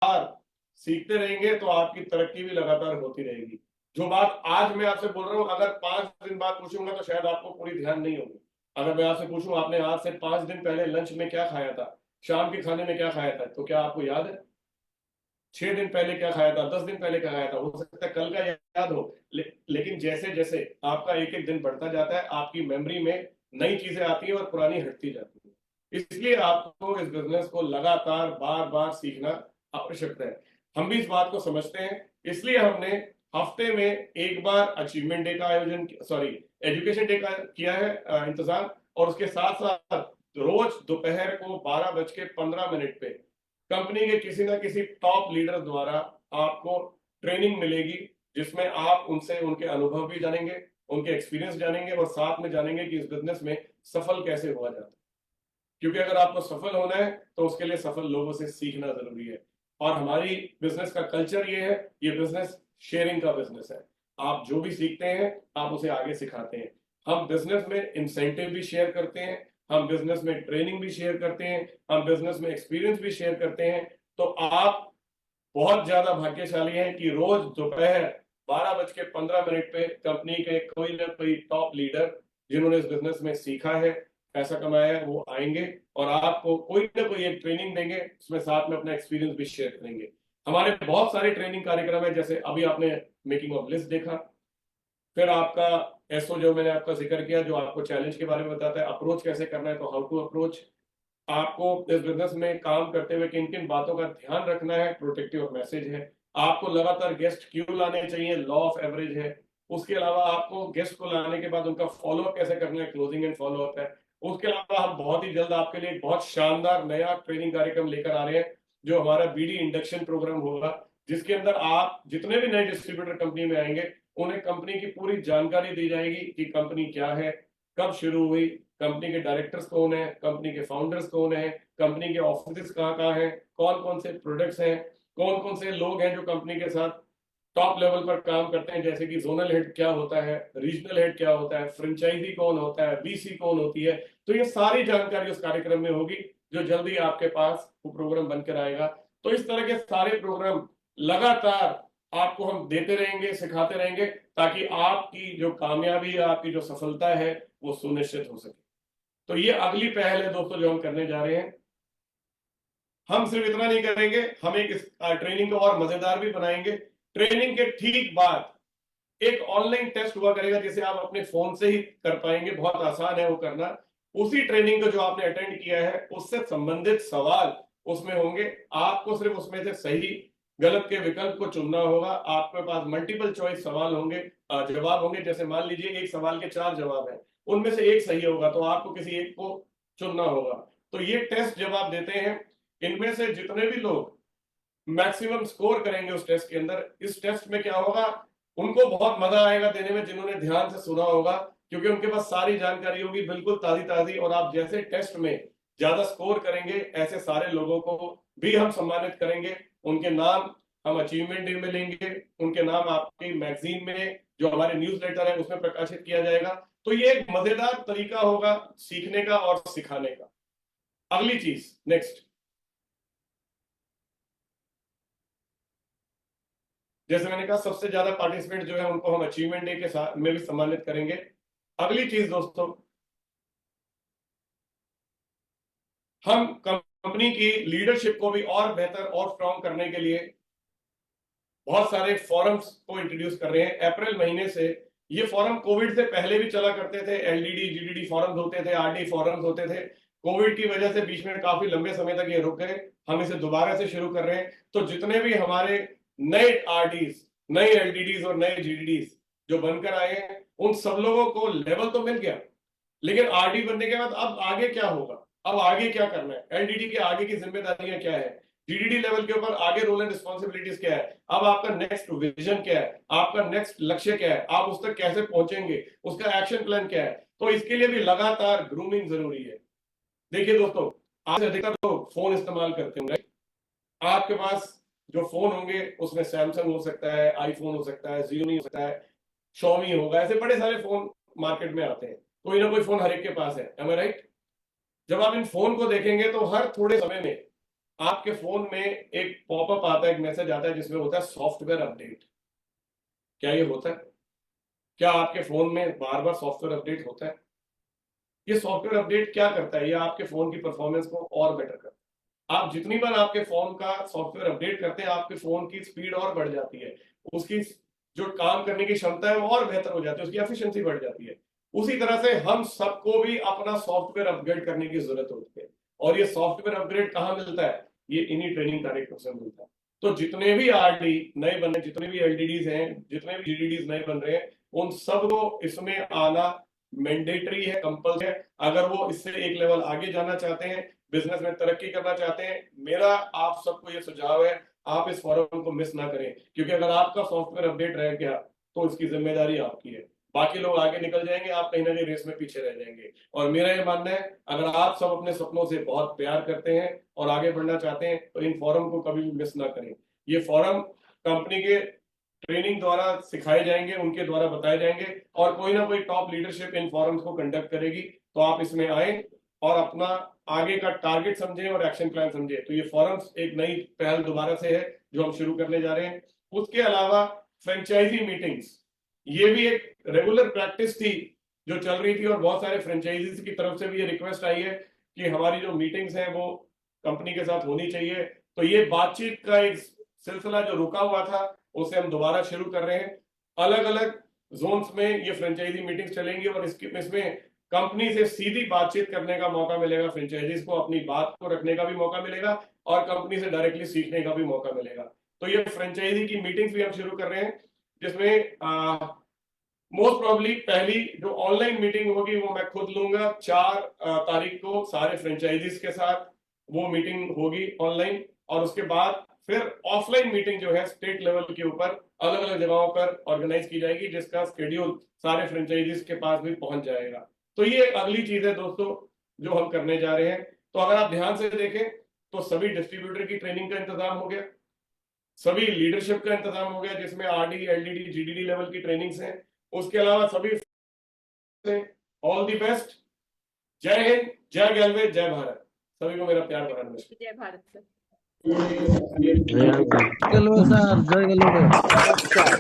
लगातार सीखते रहेंगे तो आपकी तरक्की भी लगातार होती रहेगी। जो बात आज मैं आपसे बोल रहा हूँ, अगर 5 दिन बाद पूछूंगा तो शायद आपको पूरी ध्यान नहीं होगी। अगर मैं आपसे पूछूं आपने आज से 5 दिन पहले लंच में क्या खाया था, शाम के खाने में क्या खाया था, तो क्या आपको याद है? 6 दिन पहले क्या खाया था, 10 दिन पहले क्या खाया था, हो सकता है कल का याद हो। लेकिन जैसे जैसे आपका एक एक दिन बढ़ता जाता है, आपकी मेमोरी में नई चीजें आती है और पुरानी हटती जाती है। इसलिए आपको इस बिजनेस को लगातार बार बार सीखना आवश्यक है। हम भी इस बात को समझते हैं, इसलिए हमने हफ्ते में एक बार अचीवमेंट डे का आयोजन, सॉरी एजुकेशन डे का किया है इंतजाम, और उसके साथ साथ रोज दोपहर को 12:15 पे कंपनी के किसी ना किसी टॉप लीडर द्वारा आपको ट्रेनिंग मिलेगी, जिसमें आप उनसे उनके अनुभव भी जानेंगे, उनके एक्सपीरियंस जानेंगे और साथ में जानेंगे कि इस बिजनेस में सफल कैसे हुआ जाता है। क्योंकि अगर आपको सफल होना है तो उसके लिए सफल लोगों से सीखना जरूरी है। और हमारी बिजनेस का कल्चर ये है, ये बिजनेस शेयरिंग का बिजनेस है। आप जो भी सीखते हैं आप उसे आगे सिखाते हैं। हम बिजनेस में इंसेंटिव भी शेयर करते हैं, हम बिजनेस में ट्रेनिंग भी शेयर करते हैं, हम बिजनेस में एक्सपीरियंस भी शेयर करते हैं। तो आप बहुत ज्यादा भाग्यशाली हैं कि रोज दोपहर 12:15 पे कंपनी के कोई ना कोई टॉप लीडर जिन्होंने इस बिजनेस में सीखा है, पैसा कमाया है, वो आएंगे और आपको कोई ना कोई एक ट्रेनिंग देंगे, उसमें साथ में अपना एक्सपीरियंस भी शेयर करेंगे। हमारे बहुत सारे ट्रेनिंग कार्यक्रम है, जैसे अभी आपने मेकिंग ऑफ लिस्ट देखा, फिर आपका एसओ जो मैंने आपका जिक्र किया, जो आपको चैलेंज के बारे में बताता है, अप्रोच कैसे करना है, तो हाउ टू अप्रोच। आपको इस बिजनेस में काम करते हुए किन किन बातों का ध्यान रखना है, प्रोटेक्टिव मैसेज है। आपको लगातार गेस्ट क्यों लाने चाहिए, लॉ ऑफ एवरेज है। उसके अलावा आपको गेस्ट को लाने के बाद उनका फॉलोअप कैसे करना है, क्लोजिंग एंड फॉलोअप है। उसके अलावा हम बहुत ही जल्द आपके लिए एक बहुत शानदार नया ट्रेनिंग कार्यक्रम लेकर आ रहे हैं, जो हमारा बीडी इंडक्शन प्रोग्राम होगा, जिसके अंदर आप जितने भी नए डिस्ट्रीब्यूटर कंपनी में आएंगे उन्हें कंपनी की पूरी जानकारी दी जाएगी कि कंपनी क्या है, कब शुरू हुई, कंपनी के डायरेक्टर्स कौन है, कंपनी के फाउंडर्स कौन है, कंपनी के ऑफिस कहाँ हैं, कौन कौन से प्रोडक्ट्स हैं, कौन कौन से लोग हैं जो कंपनी के साथ टॉप लेवल पर काम करते हैं, जैसे कि जोनल हेड क्या होता है, रीजनल हेड क्या होता है, फ्रेंचाइजी कौन होता है, बीसी कौन होती है। तो ये सारी जानकारी उस कार्यक्रम में होगी, जो जल्दी आपके पास वो प्रोग्राम बनकर आएगा। तो इस तरह के सारे प्रोग्राम लगातार आपको हम देते रहेंगे, सिखाते रहेंगे, ताकि आपकी जो कामयाबी, आपकी जो सफलता है, वो सुनिश्चित हो सके। तो ये अगली पहल है दोस्तों जो हम करने जा रहे हैं। हम सिर्फ इतना नहीं करेंगे, हम एक ट्रेनिंग को और मजेदार भी बनाएंगे। ट्रेनिंग के ठीक बाद एक ऑनलाइन टेस्ट हुआ करेगा, जिसे आप अपने फोन से ही कर पाएंगे, बहुत आसान है वो करना। उसी ट्रेनिंग को जो आपने अटेंड किया है उससे संबंधित सवाल उसमें होंगे, आपको सिर्फ उसमें से सही गलत के विकल्प को चुनना होगा। आपके पास मल्टीपल चॉइस सवाल होंगे, जवाब होंगे। जैसे मान लीजिए एक सवाल के 4 जवाब हैं, उनमें से एक सही होगा, तो आपको किसी एक को चुनना होगा। तो ये टेस्ट जब आप देते हैं, इनमें से जितने भी लोग मैक्सिमम स्कोर करेंगे उस टेस्ट के अंदर, इस टेस्ट में क्या होगा, उनको बहुत मजा आएगा देने में, जिन्होंने ध्यान से सुना होगा, क्योंकि उनके पास सारी जानकारी होगी बिल्कुल ताजी ताजी। और आप जैसे टेस्ट में ज्यादा स्कोर करेंगे, ऐसे सारे लोगों को भी हम सम्मानित करेंगे। उनके नाम हम अचीवमेंट डे में लेंगे, उनके नाम आपकी मैगजीन में, जो हमारे न्यूज़लेटर है, उसमें प्रकाशित किया जाएगा। तो ये एक मजेदार तरीका होगा सीखने का और सिखाने का। अगली चीज, नेक्स्ट, जैसे मैंने कहा सबसे ज्यादा पार्टिसिपेंट जो है उनको हम अचीवमेंट डे के साथ में भी सम्मानित करेंगे। अगली चीज दोस्तों, हम कंपनी की लीडरशिप को भी और बेहतर और स्ट्रॉन्ग करने के लिए बहुत सारे फोरम्स को इंट्रोड्यूस कर रहे हैं। अप्रैल महीने से ये फोरम कोविड से पहले भी चला करते थे, एलडीडी जीडीडी फोरम्स होते थे, आरडी फोरम्स होते थे। कोविड की वजह से बीच में काफी लंबे समय तक ये रुक गए, हम इसे दोबारा से शुरू कर रहे हैं। तो जितने भी हमारे नए आरडीज, नए एलडीडीज और नए जीडीडीज जो बनकर आए हैं, उन सब लोगों को लेवल तो मिल गया, लेकिन आरडी बनने के बाद अब आगे क्या होगा, अब आगे क्या करना है, एलडीडी के आगे की जिम्मेदारियां क्या है, जीडीडी लेवल के ऊपर आगे रोल एंड रिस्पॉन्सिबिलिटीज क्या है, अब आपका नेक्स्ट विजन क्या है, आपका नेक्स्ट लक्ष्य क्या है, आप उस तक कैसे पहुंचेंगे, उसका एक्शन प्लान क्या है। तो इसके लिए भी लगातार ग्रूमिंग जरूरी है। देखिए दोस्तों, आज अधिकतर लोग फोन इस्तेमाल करते होंगे, आपके पास जो फोन होंगे उसमें सैमसंग हो सकता है, आईफोन हो सकता है, जियोनी हो सकता है, शॉमी होगा, ऐसे बड़े सारे फोन मार्केट में आते हैं। कोई ना कोई फोन हर एक के पास है, am I right? जब आप इन फोन को देखेंगे तो हर थोड़े समय में आपके फोन में एक पॉपअप आता है, एक मैसेज आता है जिसमें होता है सॉफ्टवेयर अपडेट। क्या ये होता है? क्या आपके फोन में बार बार सॉफ्टवेयर अपडेट होता है? ये सॉफ्टवेयर अपडेट क्या करता है? ये आपके फोन की परफॉर्मेंस को और बेटर करता है। आप जितनी बार आपके फोन का सॉफ्टवेयर अपडेट करते हैं, आपके फोन की स्पीड और बढ़ जाती है, उसकी जो काम करने की क्षमता है वो और बेहतर हो जाती है, उसकी एफिशिएंसी बढ़ जाती है। उसी तरह से हम सबको भी अपना सॉफ्टवेयर अपग्रेड करने की जरूरत होती है। और ये सॉफ्टवेयर अपग्रेड कहाँ मिलता है? ये इन्हीं ट्रेनिंग कार्यक्रम से मिलता है। तो जितने भी आरडी नए बन रहे, जितने भी एलडीडीज हैं, जितने भी जीडीडीज नए बन रहे हैं, उन सबको इसमें आना मैंडेटरी है, कंपल्सरी है। अगर वो इससे एक लेवल आगे जाना चाहते हैं, बिजनेस में तरक्की करना चाहते हैं, मेरा आप सबको ये सुझाव है, आप इस फोरम को मिस ना करें। क्योंकि अगर आपका सॉफ्टवेयर अपडेट रह गया तो इसकी जिम्मेदारी आपकी है। बाकी लोग आगे निकल जाएंगे, आप कहीं ना कहीं रेस में पीछे रह जाएंगे। और मेरा ये मानना है, अगर आप सब अपने सपनों से बहुत प्यार करते हैं और आगे बढ़ना चाहते हैं, तो इन फोरम को कभी भी मिस ना करें। ये फोरम कंपनी के ट्रेनिंग द्वारा सिखाए जाएंगे, उनके द्वारा बताए जाएंगे, और कोई ना कोई टॉप लीडरशिप इन फोरम्स को कंडक्ट करेगी। तो आप इसमें आए और अपना आगे का टारगेट समझें और एक्शन प्लान समझें। तो ये फोरम्स एक नई पहल दोबारा से है जो हम शुरू करने जा रहे हैं। उसके अलावा फ्रेंचाइजी मीटिंग्स, ये भी एक रेगुलर प्रैक्टिस थी जो चल रही थी, और बहुत सारे फ्रेंचाइजीज की तरफ से भी ये रिक्वेस्ट आई है कि हमारी जो मीटिंग्स हैं वो कंपनी के साथ होनी चाहिए। तो ये बातचीत का एक सिलसिला जो रुका हुआ था, उसे हम दोबारा शुरू कर रहे हैं। अलग अलग जोन्स में ये फ्रेंचाइजी मीटिंग्स चलेंगी, और इसमें कंपनी से सीधी बातचीत करने का मौका मिलेगा, फ्रेंचाइजीज को अपनी बात को रखने का भी मौका मिलेगा, और कंपनी से डायरेक्टली सीखने का भी मौका मिलेगा। तो ये फ्रेंचाइजी की मीटिंग्स भी हम शुरू कर रहे हैं, जिसमें मोस्ट प्रोबेबली पहली जो ऑनलाइन मीटिंग होगी वो मैं खुद लूंगा। 4 तारीख को सारे फ्रेंचाइजीज के साथ वो मीटिंग होगी ऑनलाइन। और उसके बाद फिर ऑफलाइन मीटिंग जो है स्टेट लेवल के ऊपर अलग अलग जगहों पर ऑर्गेनाइज की जाएगी, जिसका शेड्यूल सारे फ्रेंचाइजीज के पास भी पहुंच जाएगा। तो ये अगली चीज है दोस्तों जो हम करने जा रहे हैं। तो अगर आप ध्यान से देखें तो सभी डिस्ट्रीब्यूटर की ट्रेनिंग का इंतजाम हो गया, सभी लीडरशिप का इंतजाम हो गया, जिसमें आरडी, एलडीडी, जीडीडी लेवल की ट्रेनिंग्स हैं। उसके अलावा सभी ऑल दी बेस्ट। जय हिंद, जय गैलवे, जय भारत। सभी को मेरा प्यार भरा नमस्कार। जय भारत सर। जय गलवे सर, जय गलवे। नमस्कार।